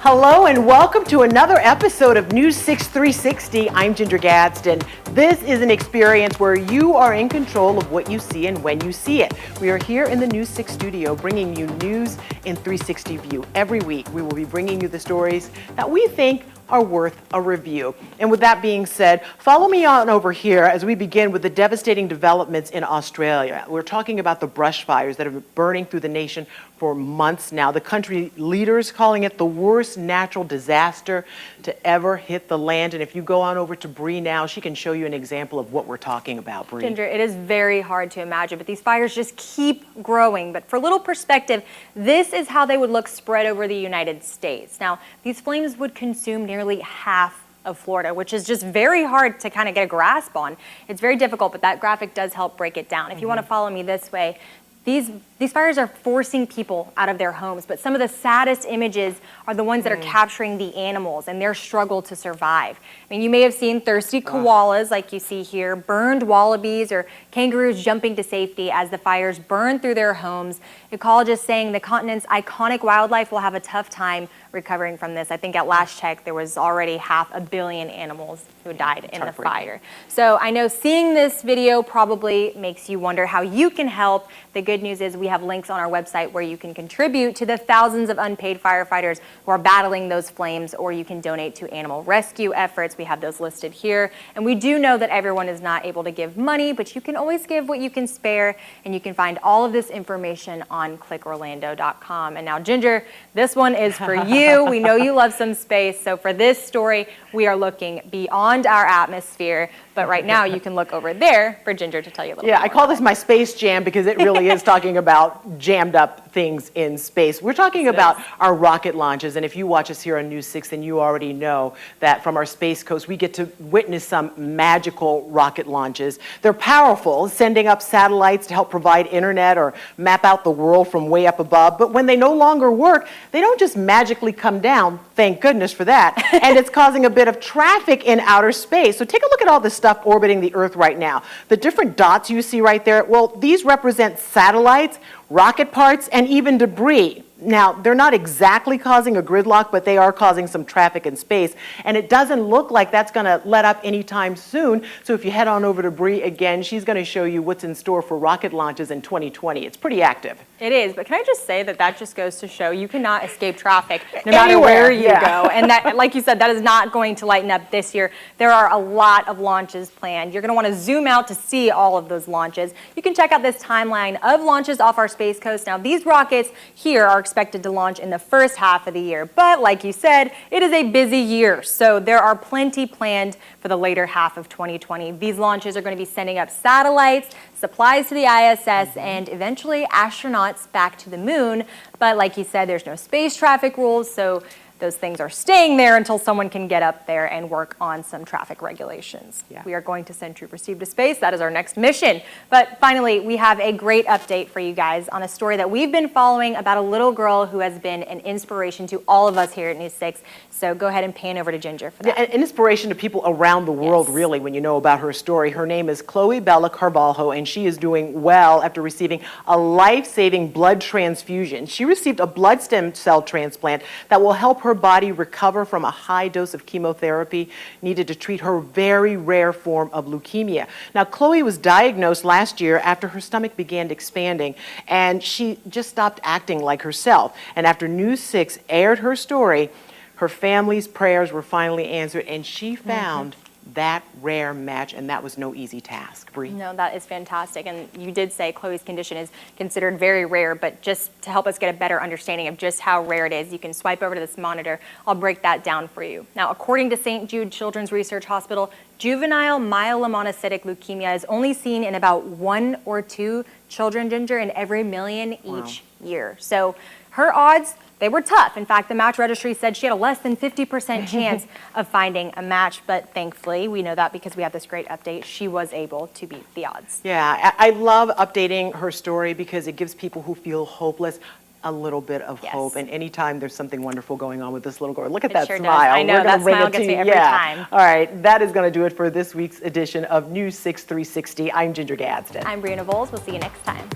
Hello and welcome to another episode of News 6 360. I'm Ginger Gadsden. This is an experience where you are in control of what you see and when you see it. We are here in the News 6 studio bringing you news in 360 view. Every week we will be bringing you the stories that we think are worth a review. And with that being said, follow me on over here as we begin with the devastating developments in Australia. We're talking about the brush fires that have been burning through the nation for months now. The country leaders calling it the worst natural disaster to ever hit the land. And if you go on over to Bree now, she can show you an example of what we're talking about, Bree. Ginger, it is very hard to imagine, but these fires just keep growing. But for a little perspective, this is how they would look spread over the United States. Now, these flames would consume nearly half of Florida, which is just very hard to kind of get a grasp on. It's very difficult, but that graphic does help break it down. If you want to follow me this way, these fires are forcing people out of their homes, but some of the saddest images are the ones that are capturing the animals and their struggle to survive. I mean, you may have seen thirsty koalas like you see here, burned wallabies or kangaroos jumping to safety as the fires burn through their homes. Ecologists saying the continent's iconic wildlife will have a tough time recovering from this. I think at last check, there was already 500 million animals who died in the fire. So I know seeing this video probably makes you wonder how you can help. The good news is we have links on our website where you can contribute to the thousands of unpaid firefighters who are battling those flames, or you can donate to animal rescue efforts. We have those listed here. And we do know that everyone is not able to give money, but you can always give what you can spare, and you can find all of this information on clickorlando.com. And now, Ginger, this one is for you. We know you love some space, so for this story, we are looking beyond our atmosphere, but right now you can look over there for Ginger to tell you a little bit more. I call this my space jam because it really is talking about jammed up things in space. We're talking about our rocket launches, and if you watch us here on News 6, then you already know that from our Space Coast, we get to witness some magical rocket launches. They're powerful, sending up satellites to help provide internet or map out the world from way up above, but when they no longer work, they don't just magically come down, thank goodness for that, and it's causing a bit of traffic in outer space. So take a look at all this stuff orbiting the Earth right now. The different dots you see right there, well, these represent satellites, rocket parts, and even debris. Now, they're not exactly causing a gridlock, but they are causing some traffic in space. And it doesn't look like that's going to let up anytime soon. So if you head on over to Bree again, she's going to show you what's in store for rocket launches in 2020. It's pretty active. It is, but can I just say that just goes to show you cannot escape traffic no matter where you go. And that, like you said, that is not going to lighten up this year. There are a lot of launches planned. You're going to want to zoom out to see all of those launches. You can check out this timeline of launches off our Space Coast. Now, these rockets here are expected to launch in the first half of the year, but like you said, it is a busy year, so there are plenty planned for the later half of 2020. These launches are going to be sending up satellites, supplies to the ISS, and eventually astronauts back to the moon. But like you said, there's no space traffic rules, so those things are staying there until someone can get up there and work on some traffic regulations. We are going to send Troop Receive to space. That is our next mission. But finally, we have a great update for you guys on a story that we've been following about a little girl who has been an inspiration to all of us here at News 6. So go ahead and pan over to Ginger for that. An inspiration to people around the world, really, when you know about her story. Her name is Chloe Bella Carvalho, and she is doing well after receiving a life-saving blood transfusion. She received a blood stem cell transplant that will help her body recover from a high dose of chemotherapy needed to treat her very rare form of leukemia. Now, Chloe was diagnosed last year after her stomach began expanding, and she just stopped acting like herself. And after News 6 aired her story, her family's prayers were finally answered, and she found that rare match, and that was no easy task. Bree? No, that is fantastic. And you did say Chloe's condition is considered very rare, but just to help us get a better understanding of just how rare it is, you can swipe over to this monitor. I'll break that down for you. Now, according to St. Jude Children's Research Hospital, juvenile myelomonocytic leukemia is only seen in about 1 or 2 children, Ginger, in every million each year. So her odds, they were tough. In fact, the match registry said she had a less than 50% chance of finding a match, but thankfully, we know that because we have this great update, she was able to beat the odds. Yeah, I love updating her story because it gives people who feel hopeless a little bit of hope. And anytime there's something wonderful going on with this little girl, look at that sure smile. Does. I know, that smile gets me every time. All right, that is going to do it for this week's edition of News 6 360. I'm Ginger Gadsden. I'm Brianna Voles. We'll see you next time.